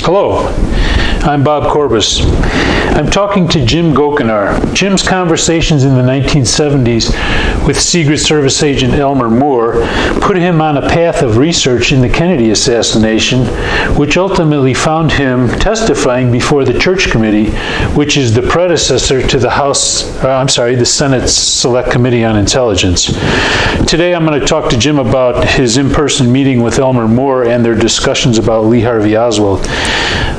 Hello, I'm Bob Corbus. I'm talking to Jim Gochenaur. Jim's conversations in the 1970s with Secret Service agent Elmer Moore put him on a path of research in the Kennedy assassination, which ultimately found him testifying before the Church Committee, which is the predecessor to the Senate's Select Committee on Intelligence. Today I'm going to talk to Jim about his in-person meeting with Elmer Moore and their discussions about Lee Harvey Oswald.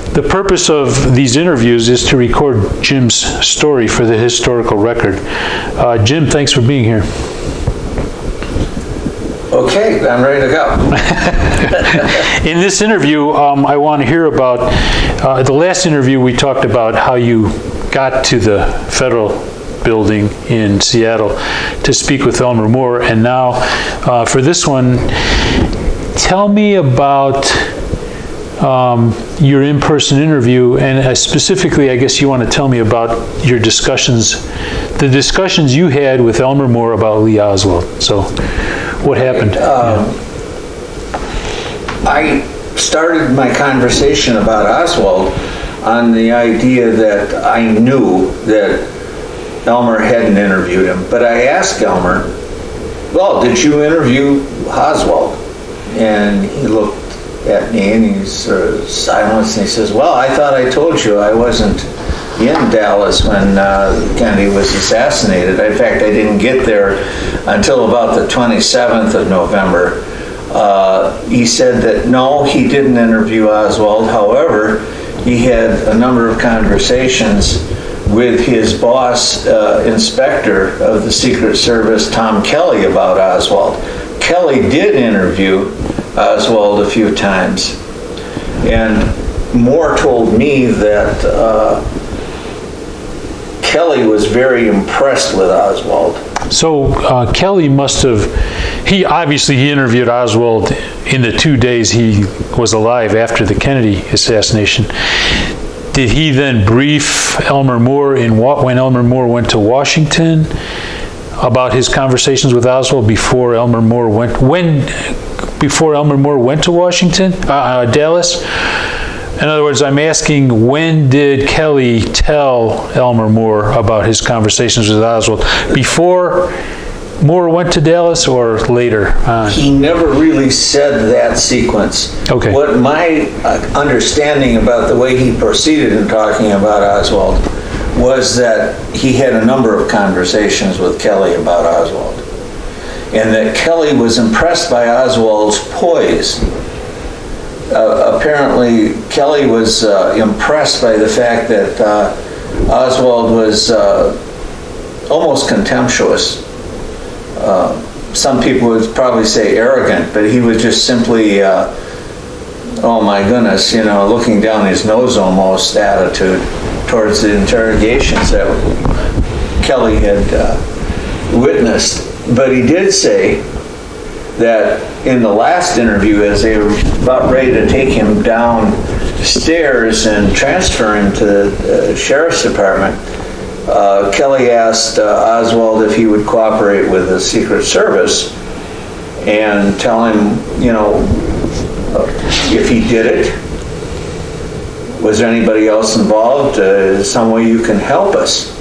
The purpose of these interviews is to record Jim's story for the historical record. Jim, thanks for being here. Okay, I'm ready to go. In this interview, I want to hear about, the last interview we talked about how you got to the federal building in Seattle to speak with Elmer Moore, and now for this one, tell me about your in-person interview, and specifically, I guess you want to tell me about your the discussions you had with Elmer Moore about Lee Oswald. So, what happened? I started my conversation about Oswald on the idea that I knew that Elmer hadn't interviewed him, but I asked Elmer, well, did you interview Oswald? And he looked at me and he's sort of silenced, and he says, well, I thought I told you I wasn't in Dallas when Kennedy was assassinated. In fact, I didn't get there until about the 27th of November. He said that no, he didn't interview Oswald. However, he had a number of conversations with his boss, inspector of the Secret Service, Tom Kelly, about Oswald. Kelly did interview Oswald a few times, and Moore told me that Kelly was very impressed with Oswald. So Kelly must have, he interviewed Oswald in the 2 days he was alive after the Kennedy assassination. Did he then brief Elmer Moore when Elmer Moore went to Washington about his conversations with Oswald before Elmer Moore went to Washington, Dallas? In other words, I'm asking, when did Kelly tell Elmer Moore about his conversations with Oswald? Before Moore went to Dallas or later on? He never really said that sequence. Okay. What my understanding about the way he proceeded in talking about Oswald was that he had a number of conversations with Kelly about Oswald, and that Kelly was impressed by Oswald's poise. Apparently, Kelly was impressed by the fact that Oswald was almost contemptuous. Some people would probably say arrogant, but he was just simply, oh my goodness, looking down his nose almost attitude towards the interrogations that Kelly had witnessed. But he did say that in the last interview, as they were about ready to take him downstairs and transfer him to the sheriff's department, Kelly asked Oswald if he would cooperate with the Secret Service and tell him, if he did it, was there anybody else involved? Some way you can help us?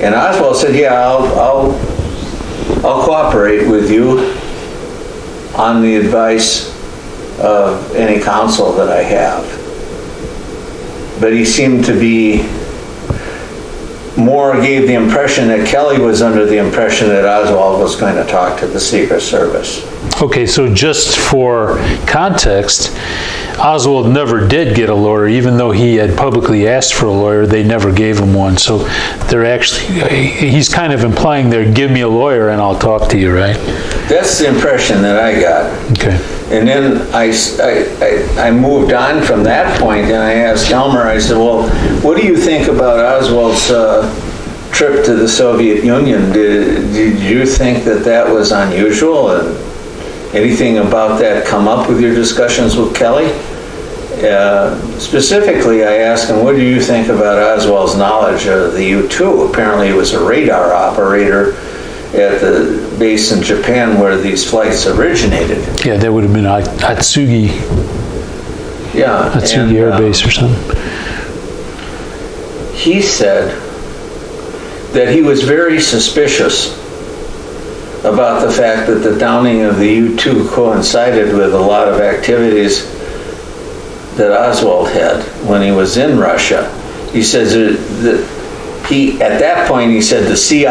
And Oswald said, yeah, I'll cooperate with you on the advice of any counsel that I have. But he seemed to be, Moore gave the impression that Kelly was under the impression that Oswald was going to talk to the Secret Service. Okay, so just for context, Oswald never did get a lawyer, even though he had publicly asked for a lawyer. They never gave him one. So he's kind of implying there, give me a lawyer and I'll talk to you, right? That's the impression that I got. Okay. And then I moved on from that point, and I asked Elmer, I said, well, what do you think about Oswald's trip to the Soviet Union? Did you think that was unusual? And anything about that come up with your discussions with Kelly? Specifically, I asked him, what do you think about Oswald's knowledge of the U-2? Apparently, he was a radar operator at the base in Japan where these flights originated. Yeah, that would have been Atsugi. Yeah. Atsugi Air Base or something. He said that he was very suspicious about the fact that the downing of the U-2 coincided with a lot of activities that Oswald had when he was in Russia. He says that at that point, he said he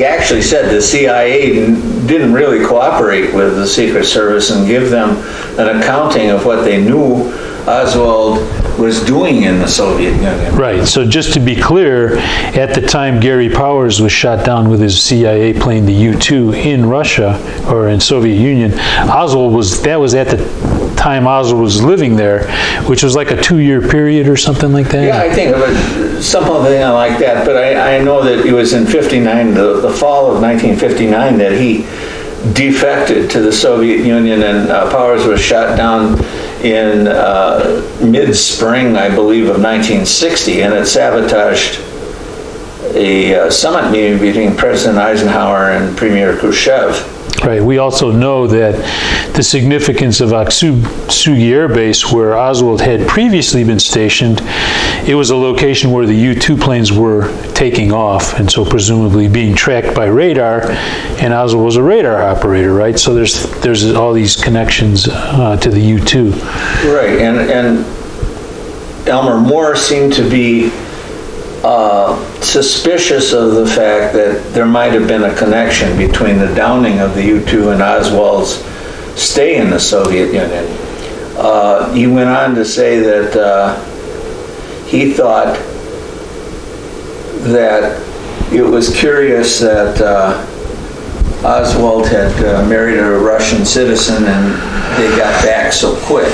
actually said the CIA didn't really cooperate with the Secret Service and give them an accounting of what they knew Oswald was doing in the Soviet Union. Right, so just to be clear, at the time Gary Powers was shot down with his CIA plane, the U-2, in Russia, or in Soviet Union, that was at the time Oswald was living there, which was like a 2-year period or something like that? Yeah, I think of it, something like that, but I know that it was in 59, the fall of 1959, that he defected to the Soviet Union, and Powers was shot down in mid-spring, I believe, of 1960, and it sabotaged a summit meeting between President Eisenhower and Premier Khrushchev. Right. We also know that the significance of Atsugi Air Base, where Oswald had previously been stationed, it was a location where the U-2 planes were taking off, and so presumably being tracked by radar, and Oswald was a radar operator, right? So there's all these connections to the U-2. Right, and Elmer Moore seemed to be suspicious of the fact that there might have been a connection between the downing of the U-2 and Oswald's stay in the Soviet Union. He went on to say that he thought that it was curious that Oswald had married a Russian citizen and they got back so quick.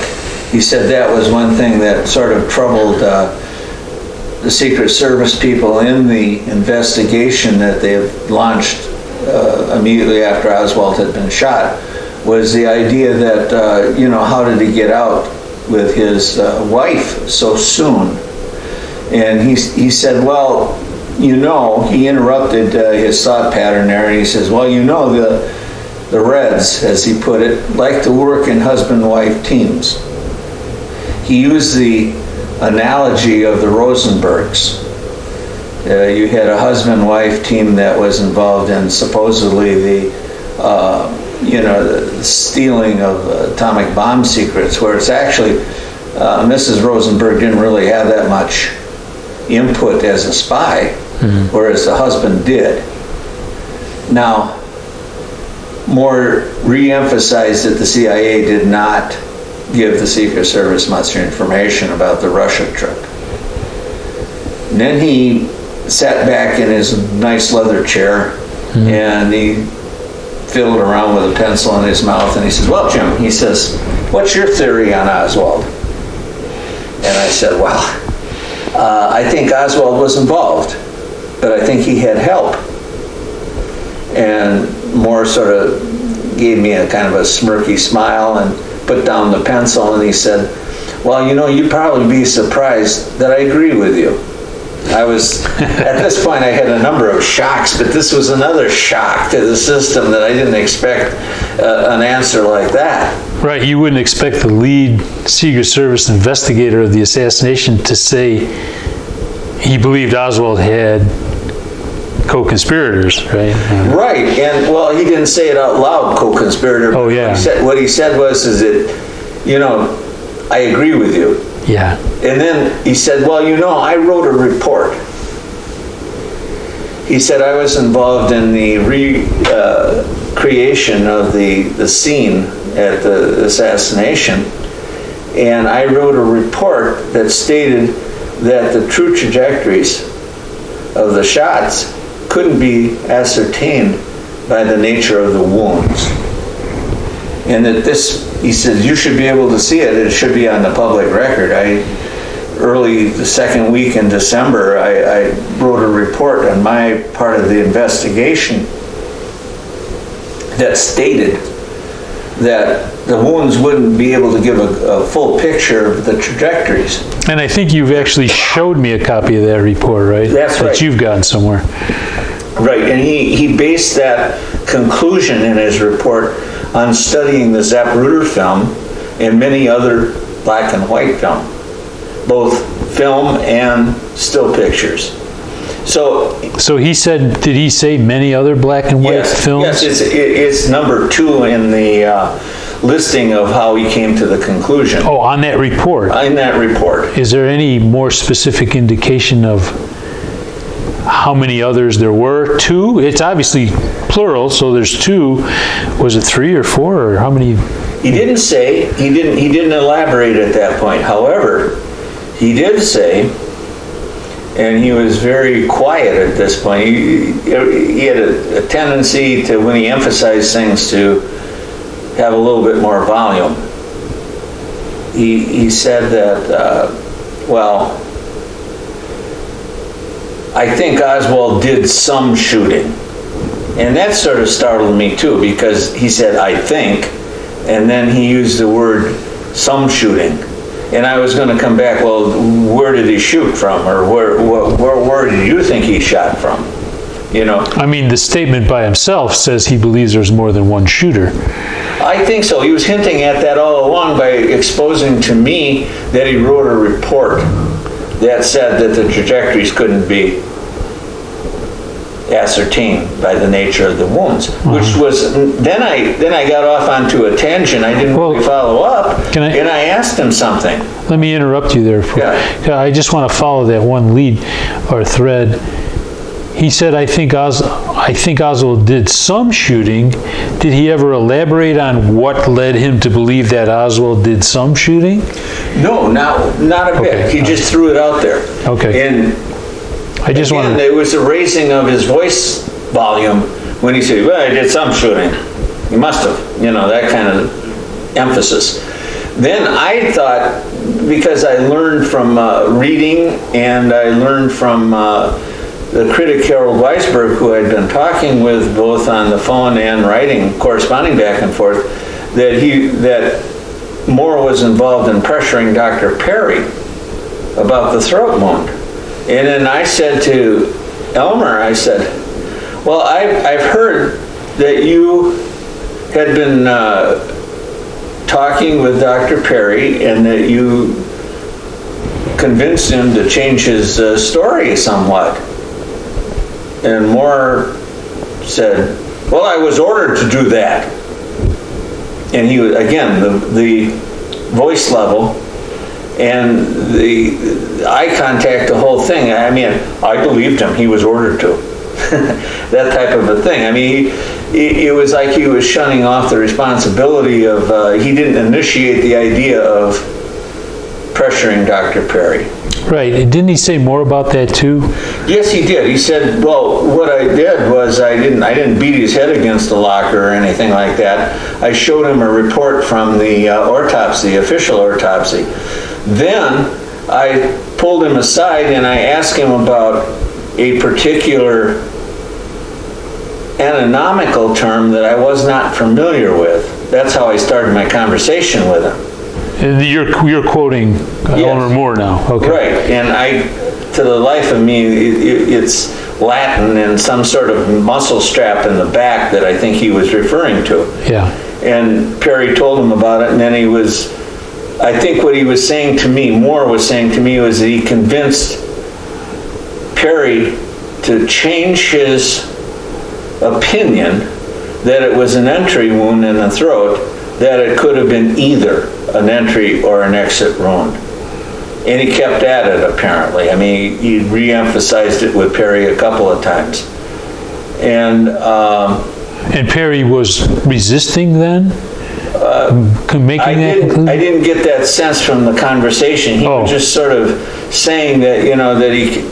He said that was one thing that sort of troubled the Secret Service people in the investigation that they launched immediately after Oswald had been shot, was the idea that, how did he get out with his wife so soon? And he said, well, he interrupted his thought pattern there, and he says, well, the Reds, as he put it, like to work in husband-wife teams. He used the analogy of the Rosenbergs. You had a husband-wife team that was involved in supposedly the stealing of atomic bomb secrets, where it's actually Mrs. Rosenberg didn't really have that much input as a spy, whereas the husband did. Now, Moore re-emphasized that the CIA did not give the Secret Service much information about the Russia trip. And then he sat back in his nice leather chair and he fiddled around with a pencil in his mouth and he says, well, Jim, he says, what's your theory on Oswald? And I said, well, I think Oswald was involved, but I think he had help. And Moore sort of gave me a kind of a smirky smile and put down the pencil, and he said, well, you'd probably be surprised that I agree with you. At this point, I had a number of shocks, but this was another shock to the system that I didn't expect an answer like that. Right, you wouldn't expect the lead Secret Service investigator of the assassination to say he believed Oswald had co-conspirators, right? Right, and well, he didn't say it out loud, co-conspirator. Oh, yeah. What he said was, that, I agree with you. Yeah. And then he said, well, I wrote a report. He said, I was involved in the recreation of the scene at the assassination, and I wrote a report that stated that the true trajectories of the shots couldn't be ascertained by the nature of the wounds. And that he said, you should be able to see it. It should be on the public record. Early the second week in December, I wrote a report on my part of the investigation that stated that the wounds wouldn't be able to give a full picture of the trajectories. And I think you've actually showed me a copy of that report, right? That's right. That you've gotten somewhere. Right, and he based that conclusion in his report on studying the Zapruder film and many other black and white film, both film and still pictures. So he said, did he say many other black and white films? Yes, it's number 2 in the listing of how he came to the conclusion. Oh, on that report? In that report. Is there any more specific indication of how many others there were? 2? It's obviously plural, so there's 2. Was it 3 or 4, or how many? He didn't say, he didn't elaborate at that point. However, he did say, and he was very quiet at this point. He had a tendency to, when he emphasized things, to have a little bit more volume. He said that, well, I think Oswald did some shooting. And that sort of startled me too, because he said, I think, and then he used the word some shooting. And I was going to come back, well, where did he shoot from? Or where did you think he shot from? You know? I mean, the statement by himself says he believes there's more than one shooter. I think so. He was hinting at that all along by exposing to me that he wrote a report that said that the trajectories couldn't be ascertained by the nature of the wounds, which was, then I got off onto a tangent. I didn't really follow up, and I asked him something. Let me interrupt you there. I just want to follow that one lead or thread. He said, I think Oswald did some shooting. Did he ever elaborate on what led him to believe that Oswald did some shooting? No, not a bit. He just threw it out there. Okay. And I just again, there was a raising of his voice volume when he said, well, I did some shooting. He must have, you know, that kind of emphasis. Then I thought, because I learned from reading, and I learned from the critic Harold Weisberg, who I'd been talking with both on the phone and writing, corresponding back and forth, that Moore was involved in pressuring Dr. Perry about the throat wound. And then I said to Elmer, I said, well, I've heard that you had been talking with Dr. Perry and that you convinced him to change his story somewhat. And Moore said, well, I was ordered to do that. And he was, again, the voice level and the eye contact, the whole thing. I mean, I believed him. He was ordered to. That type of a thing. I mean, it was like he was shunning off the responsibility of, he didn't initiate the idea of pressuring Dr. Perry. Right. Didn't he say more about that too? Yes, he did. He said, well, what I did was I didn't beat his head against the locker or anything like that. I showed him a report from the autopsy, official autopsy. Then I pulled him aside and I asked him about a particular anatomical term that I was not familiar with. That's how I started my conversation with him. And you're quoting Elmer Moore now. Okay. Right, and to the life of me, it's Latin and some sort of muscle strap in the back that I think he was referring to. Yeah. And Perry told him about it, and then I think what he was saying to me, Moore was saying to me, was that he convinced Perry to change his opinion that it was an entry wound in the throat, that it could have been either an entry or an exit wound. And he kept at it, apparently. I mean, he re-emphasized it with Perry a couple of times. And Perry was resisting then? Making that conclusion? I didn't get that sense from the conversation. He was just sort of saying that, you know, that he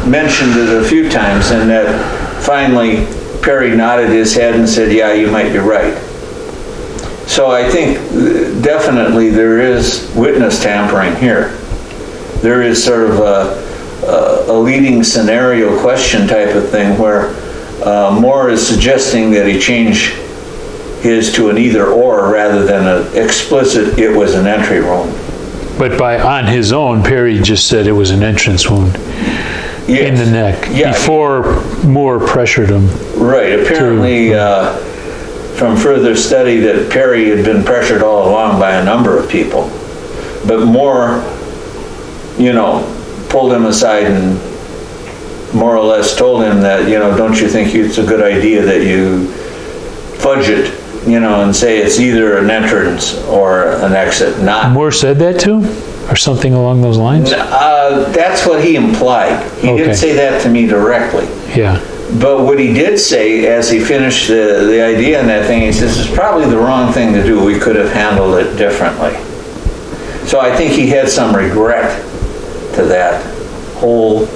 mentioned it a few times, and that finally Perry nodded his head and said, yeah, you might be right. So I think definitely there is witness tampering here. There is sort of a leading scenario question type of thing where Moore is suggesting that he change his to an either or rather than an explicit it was an entry wound. But on his own, Perry just said it was an entrance wound in the neck before Moore pressured him. Right. Apparently, from further study, that Perry had been pressured all along by a number of people. but Moore, pulled him aside and more or less told him that, don't you think it's a good idea that you fudge it, and say it's either an entrance or an exit, not. Moore said that to him, or something along those lines? That's what he implied. He didn't say that to me directly. Yeah. But what he did say, as he finished the idea in that thing, he says, it's probably the wrong thing to do. We could have handled it differently. So I think he had some regret to that whole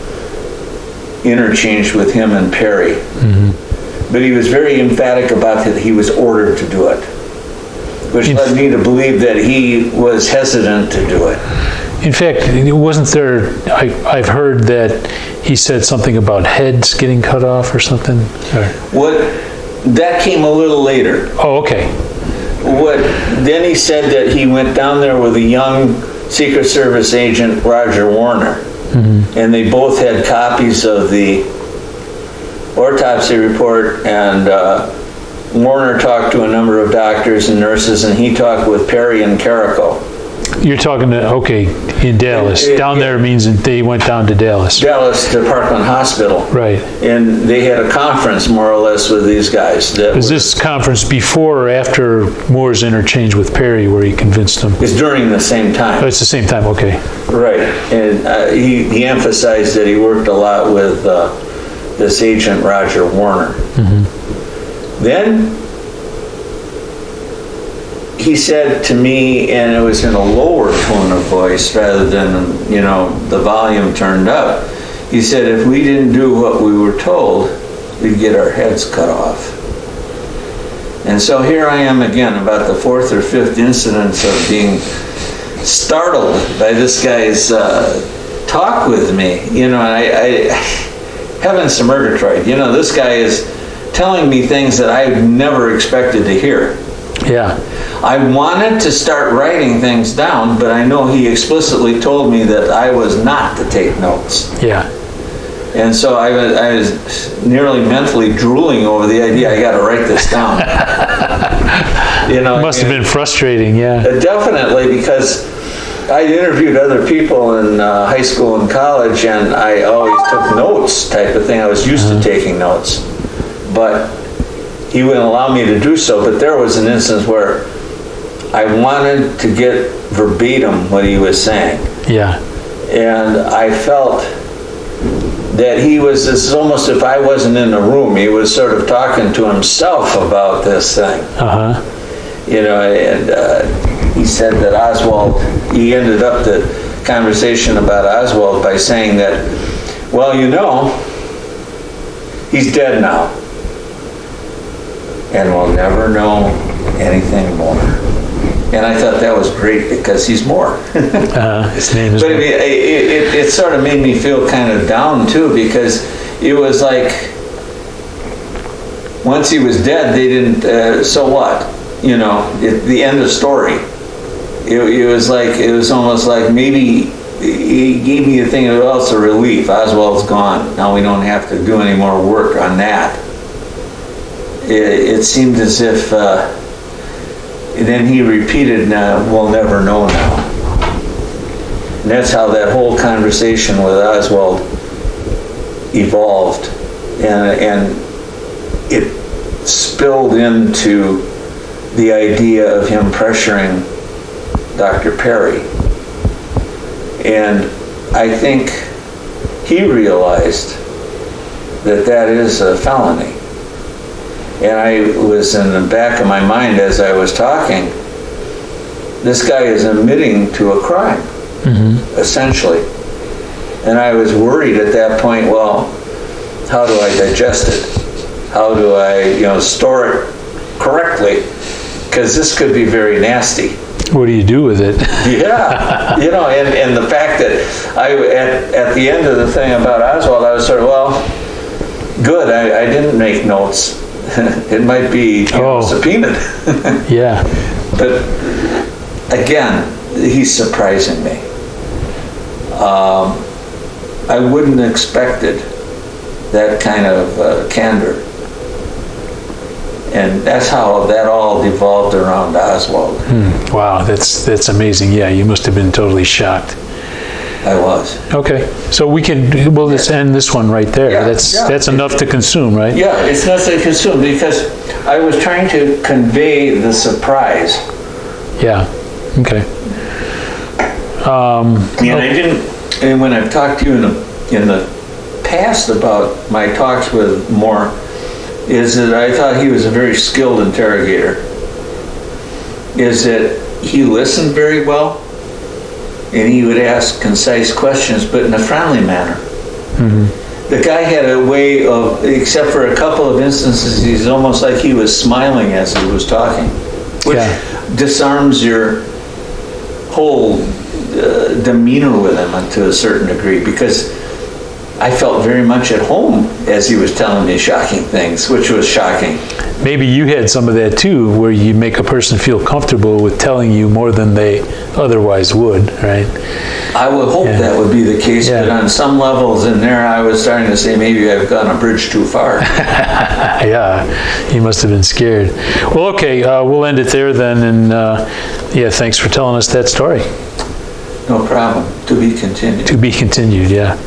interchange with him and Perry. Mm-hmm. But he was very emphatic about that he was ordered to do it, which led me to believe that he was hesitant to do it. In fact, wasn't there, I've heard that he said something about heads getting cut off or something? That came a little later. Oh, okay. Then he said that he went down there with a young Secret Service agent, Roger Warner, mm-hmm. and they both had copies of the autopsy report, and Warner talked to a number of doctors and nurses, and he talked with Perry and Carrico. You're talking in Dallas. Down there means that they went down to Dallas. Dallas to Parkland Hospital. Right. And they had a conference, more or less, with these guys. Was this conference before or after Moore's interchange with Perry where he convinced him? It's during the same time. Oh, it's the same time, okay. Right. And he emphasized that he worked a lot with this agent, Roger Warner. Mm-hmm. Then he said to me, and it was in a lower tone of voice rather than, the volume turned up. He said, if we didn't do what we were told, we'd get our heads cut off. And so here I am again, about the fourth or fifth incidence of being startled by this guy's talk with me. I heavens to Murgatroyd, this guy is telling me things that I never expected to hear. Yeah. I wanted to start writing things down, but I know he explicitly told me that I was not to take notes. Yeah. And so I was nearly mentally drooling over the idea, I got to write this down. It must have been frustrating, yeah. Definitely, because I interviewed other people in high school and college, and I always took notes type of thing. I was used to taking notes. But he wouldn't allow me to do so. But there was an instance where I wanted to get verbatim what he was saying. Yeah. And I felt that this is almost if I wasn't in the room, he was sort of talking to himself about this thing. Uh-huh. And he said that Oswald, he ended up the conversation about Oswald by saying that, well, he's dead now. And we'll never know anything more. And I thought that was great because he's Moore. His name is. But I mean, it sort of made me feel kind of down too, because it was like once he was dead, they didn't. So what? The end of story. It was almost like maybe he gave me a thing. Well, it's a relief. Oswald's gone. Now we don't have to do any more work on that. It seemed as if. Then he repeated, we'll never know now. And that's how that whole conversation with Oswald evolved. And it spilled into the idea of him pressuring Dr. Perry. And I think he realized that is a felony. And I was in the back of my mind as I was talking, this guy is admitting to a crime, essentially. And I was worried at that point, well, how do I digest it? How do I, store it correctly? Because this could be very nasty. What do you do with it? Yeah, and the fact that at the end of the thing about Oswald, I was sort of, well, good, I didn't make notes. It might be subpoenaed. Yeah. But again, he's surprising me. I wouldn't have expected that kind of candor. And that's how that all devolved around Oswald. Wow, that's amazing. Yeah, you must have been totally shocked. I was. Okay, so we'll just end this one right there. Yeah, That's enough to consume, right? Yeah, it's not to consume, because I was trying to convey the surprise. Yeah, okay. And I didn't, and when I've talked to you in the past about my talks with Moore, is that I thought he was a very skilled interrogator. Is that he listened very well, and he would ask concise questions, but in a friendly manner. The guy had a way of, except for a couple of instances, he's almost like he was smiling as he was talking, which disarms your whole demeanor with him to a certain degree, because I felt very much at home as he was telling me shocking things, which was shocking. Maybe you had some of that too, where you make a person feel comfortable with telling you more than they otherwise would, right? I would hope that would be the case, but on some levels in there, I was starting to say maybe I've gone a bridge too far. Yeah, you must have been scared. Well, okay, we'll end it there then, and yeah, thanks for telling us that story. No problem. To be continued. To be continued, yeah.